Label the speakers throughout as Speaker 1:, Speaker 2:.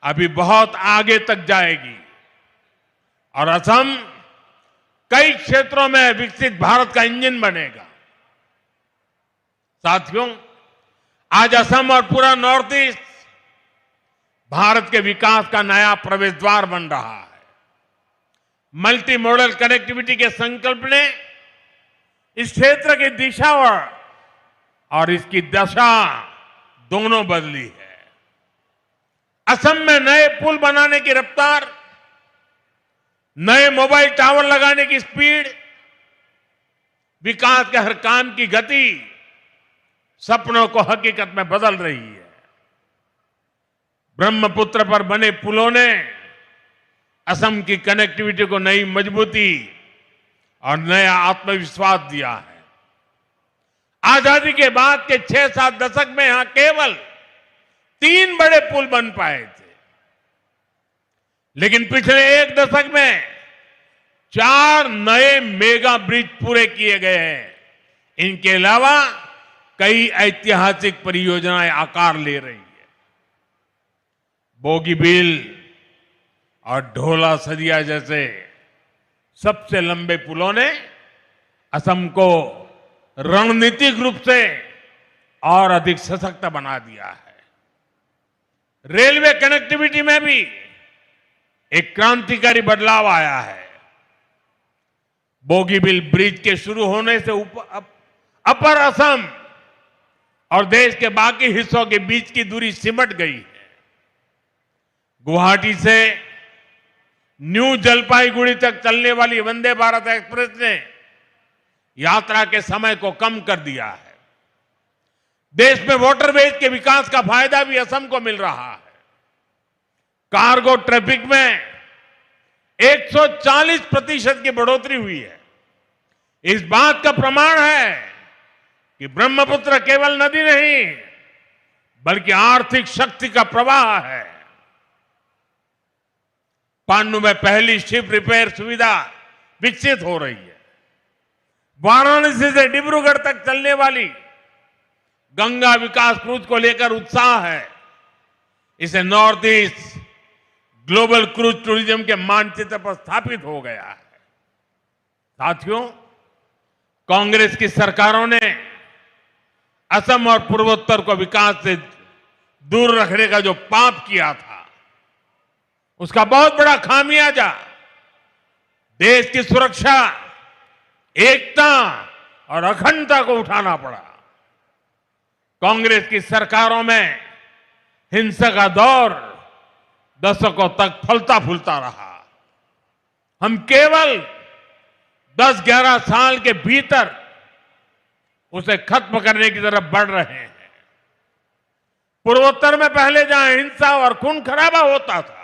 Speaker 1: अभी बहुत आगे तक जाएगी और असम कई क्षेत्रों में विकसित भारत का इंजन बनेगा। साथियों, आज असम और पूरा नॉर्थ ईस्ट भारत के विकास का नया प्रवेश द्वार बन रहा है। मल्टी मॉडल कनेक्टिविटी के संकल्प ने इस क्षेत्र की दिशा और इसकी दशा दोनों बदली है। असम में नए पुल बनाने की रफ्तार, नए मोबाइल टावर लगाने की स्पीड, विकास के हर काम की गति सपनों को हकीकत में बदल रही है। ब्रह्मपुत्र पर बने पुलों ने असम की कनेक्टिविटी को नई मजबूती और नया आत्मविश्वास दिया है। आजादी के बाद के 6-7 दशक में यहां केवल 3 बड़े पुल बन पाए थे, लेकिन पिछले 1 दशक में 4 नए मेगा ब्रिज पूरे किए गए हैं। इनके अलावा कई ऐतिहासिक परियोजनाएं आकार ले रही है। बोगीबील और ढोला सदिया जैसे सबसे लंबे पुलों ने असम को रणनीतिक रूप से और अधिक सशक्त बना दिया है। रेलवे कनेक्टिविटी में भी एक क्रांतिकारी बदलाव आया है। बोगीबील ब्रिज के शुरू होने से अपर असम और देश के बाकी हिस्सों के बीच की दूरी सिमट गई है। गुवाहाटी से न्यू जलपाईगुड़ी तक चलने वाली वंदे भारत एक्सप्रेस ने यात्रा के समय को कम कर दिया है। देश में वाटरवेज के विकास का फायदा भी असम को मिल रहा है। कार्गो ट्रैफिक में 140% की बढ़ोतरी हुई है। इस बात का प्रमाण है कि ब्रह्मपुत्र केवल नदी नहीं, बल्कि आर्थिक शक्ति का प्रवाह है। पांडु में पहली शिप रिपेयर सुविधा विकसित हो रही है। वाराणसी से डिब्रूगढ़ तक चलने वाली गंगा विकास क्रूज को लेकर उत्साह है। इसे north east global cruise tourism के मानचित्र पर स्थापित हो गया है। साथियों, कांग्रेस की सरकारों ने असम और पूर्वोत्तर को विकास से दूर रखने का जो पाप किया था, उसका बहुत बड़ा खामियाजा देश की सुरक्षा, एकता और अखंडता को उठाना पड़ा। कांग्रेस की सरकारों में हिंसा का दौर दशकों तक फलता फूलता रहा। हम केवल 10-11 साल के भीतर उसे खत्म करने की तरफ बढ़ रहे हैं। पूर्वोत्तर में पहले जहां हिंसा और खून खराबा होता था,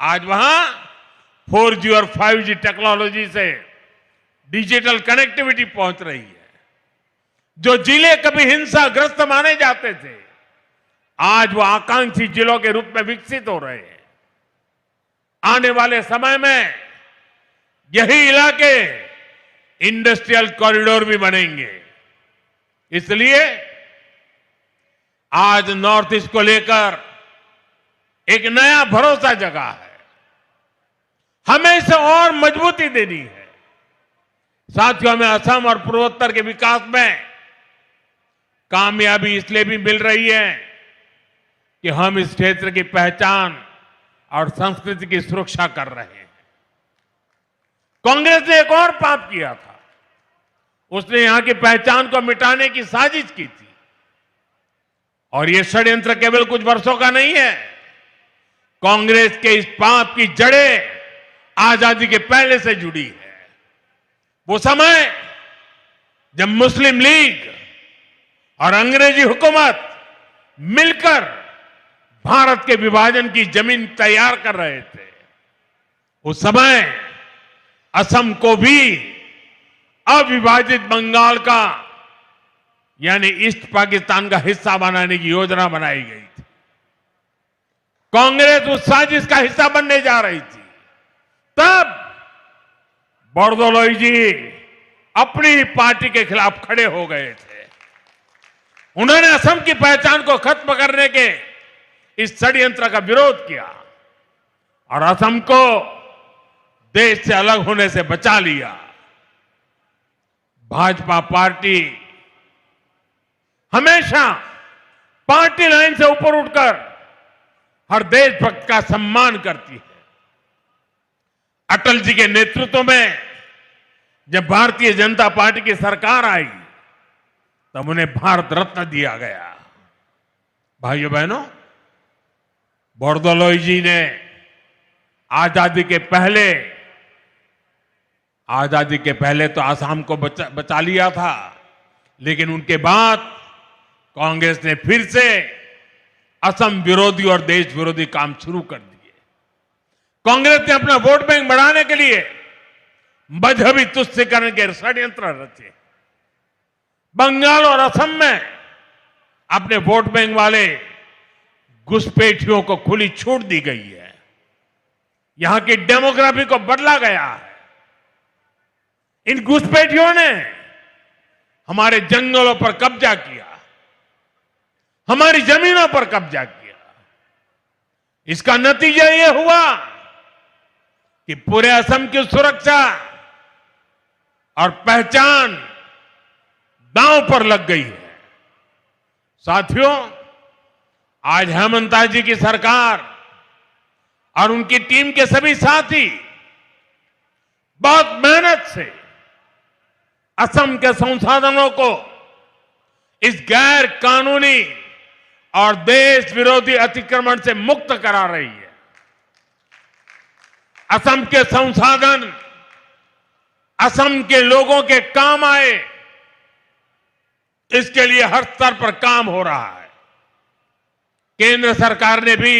Speaker 1: आज वहां 4G और 5G टेक्नोलॉजी से डिजिटल कनेक्टिविटी पहुंच रही है। जो जिले कभी हिंसाग्रस्त माने जाते थे, आज वो आकांक्षी जिलों के रूप में विकसित हो रहे हैं। आने वाले समय में यही इलाके इंडस्ट्रियल कॉरिडोर भी बनेंगे। इसलिए आज नॉर्थ ईस्ट को लेकर एक नया भरोसा जगा है। हमें इसे और मजबूती देनी है। साथियों, हमें असम और पूर्वोत्तर के विकास में कामयाबी इसलिए भी मिल रही है कि हम इस क्षेत्र की पहचान और संस्कृति की सुरक्षा कर रहे हैं। कांग्रेस ने एक और पाप किया था। उसने यहां की पहचान को मिटाने की साजिश की थी, और यह षड्यंत्र केवल कुछ वर्षों का नहीं है। कांग्रेस के इस पाप की जड़ें आजादी के पहले से जुड़ी है। वो समय जब मुस्लिम लीग और अंग्रेजी हुकूमत मिलकर भारत के विभाजन की जमीन तैयार कर रहे थे, उस समय असम को भी अविभाजित बंगाल का यानी ईस्ट पाकिस्तान का हिस्सा बनाने की योजना बनाई गई थी। कांग्रेस उस साजिश का हिस्सा बनने जा रही थी। तब बोरदोलोई जी अपनी पार्टी के खिलाफ खड़े हो गए थे। उन्होंने असम की पहचान को खत्म करने के इस षड्यंत्र का विरोध किया और असम को देश से अलग होने से बचा लिया। भाजपा पार्टी हमेशा पार्टी लाइन से ऊपर उठकर हर देशभक्त का सम्मान करती है। अटल जी के नेतृत्व में जब भारतीय जनता पार्टी की सरकार आई तब उन्हें भारत रत्न दिया गया। भाइयों बहनों, बोरदोलोई जी ने आजादी के पहले तो आसाम को बचा लिया था, लेकिन उनके बाद कांग्रेस ने फिर से असम विरोधी और देश विरोधी काम शुरू कर दिए। कांग्रेस ने अपना वोट बैंक बढ़ाने के लिए मजहबी तुष्टीकरण के षड्यंत्र रचे। बंगाल और असम में अपने वोट बैंक वाले घुसपैठियों को खुली छूट दी गई है। यहां की डेमोग्राफी को बदला गया है। इन घुसपैठियों ने हमारे जंगलों पर कब्जा किया, हमारी जमीनों पर कब्जा किया। इसका नतीजा यह हुआ कि पूरे असम की सुरक्षा और पहचान दांव पर लग गई है। साथियों, आज हेमंता जी की सरकार और उनकी टीम के सभी साथी बहुत मेहनत से असम के संसाधनों को इस गैर कानूनी और देश विरोधी अतिक्रमण से मुक्त करा रही है। असम के संसाधन असम के लोगों के काम आए, इसके लिए हर स्तर पर काम हो रहा है। केंद्र सरकार ने भी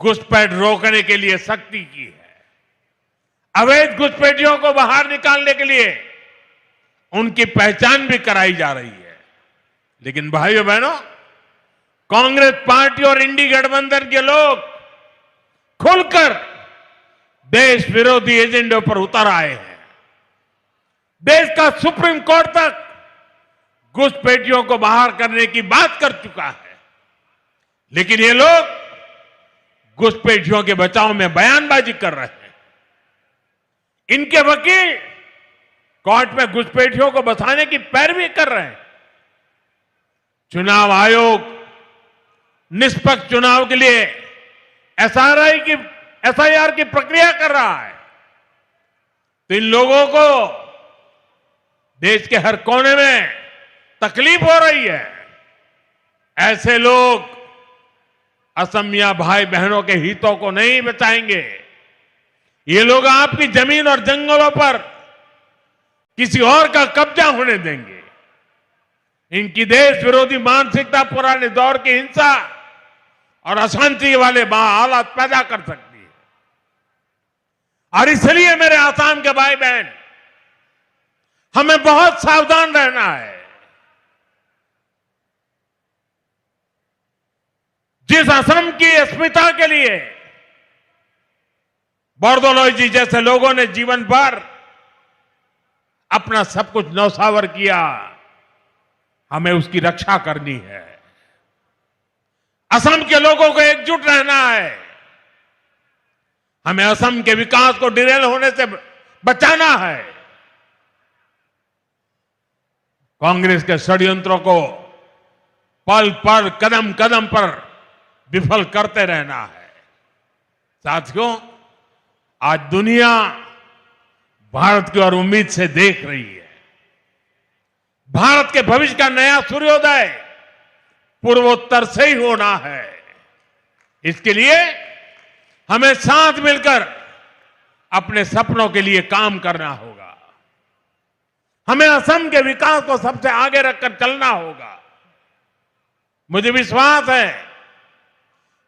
Speaker 1: घुसपैठ रोकने के लिए सख्ती की है। अवैध घुसपैठियों को बाहर निकालने के लिए उनकी पहचान भी कराई जा रही है। लेकिन भाइयों बहनों, कांग्रेस पार्टी और इंडी गठबंधन के लोग खुलकर देश विरोधी एजेंडे पर उतर आए हैं। देश का सुप्रीम कोर्ट तक घुसपैठियों को बाहर करने की बात कर चुका है, लेकिन ये लोग घुसपैठियों के बचाव में बयानबाजी कर रहे हैं। इनके वकील कोर्ट में घुसपैठियों को बचाने की पैरवी कर रहे हैं। चुनाव आयोग निष्पक्ष चुनाव के लिए एसआईआर की प्रक्रिया कर रहा है, तो इन लोगों को देश के हर कोने में तकलीफ हो रही है। ऐसे लोग असमिया भाई बहनों के हितों को नहीं बचाएंगे। ये लोग आपकी जमीन और जंगलों पर किसी और का कब्जा होने देंगे। इनकी देश विरोधी मानसिकता पुराने दौर की हिंसा और अशांति वाले हालात पैदा कर सकती है। और इसलिए मेरे आसाम के भाई बहन, हमें बहुत सावधान रहना है। जिस असम की अस्मिता के लिए बोरदोलोई जी जैसे लोगों ने जीवन भर अपना सब कुछ न्यौछावर किया, हमें उसकी रक्षा करनी है। असम के लोगों को एकजुट रहना है। हमें असम के विकास को डिरेल होने से बचाना है। कांग्रेस के षड्यंत्रों को पल पल कदम कदम पर विफल करते रहना है। साथियों, आज दुनिया भारत की ओर उम्मीद से देख रही है। भारत के भविष्य का नया सूर्योदय पूर्वोत्तर से ही होना है। इसके लिए हमें साथ मिलकर अपने सपनों के लिए काम करना होगा। हमें असम के विकास को सबसे आगे रखकर चलना होगा। मुझे विश्वास है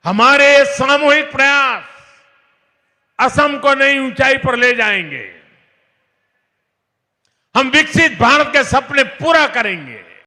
Speaker 1: हमारे सामूहिक प्रयास असम को नई ऊंचाई पर ले जाएंगे। हम विकसित भारत के सपने पूरा करेंगे।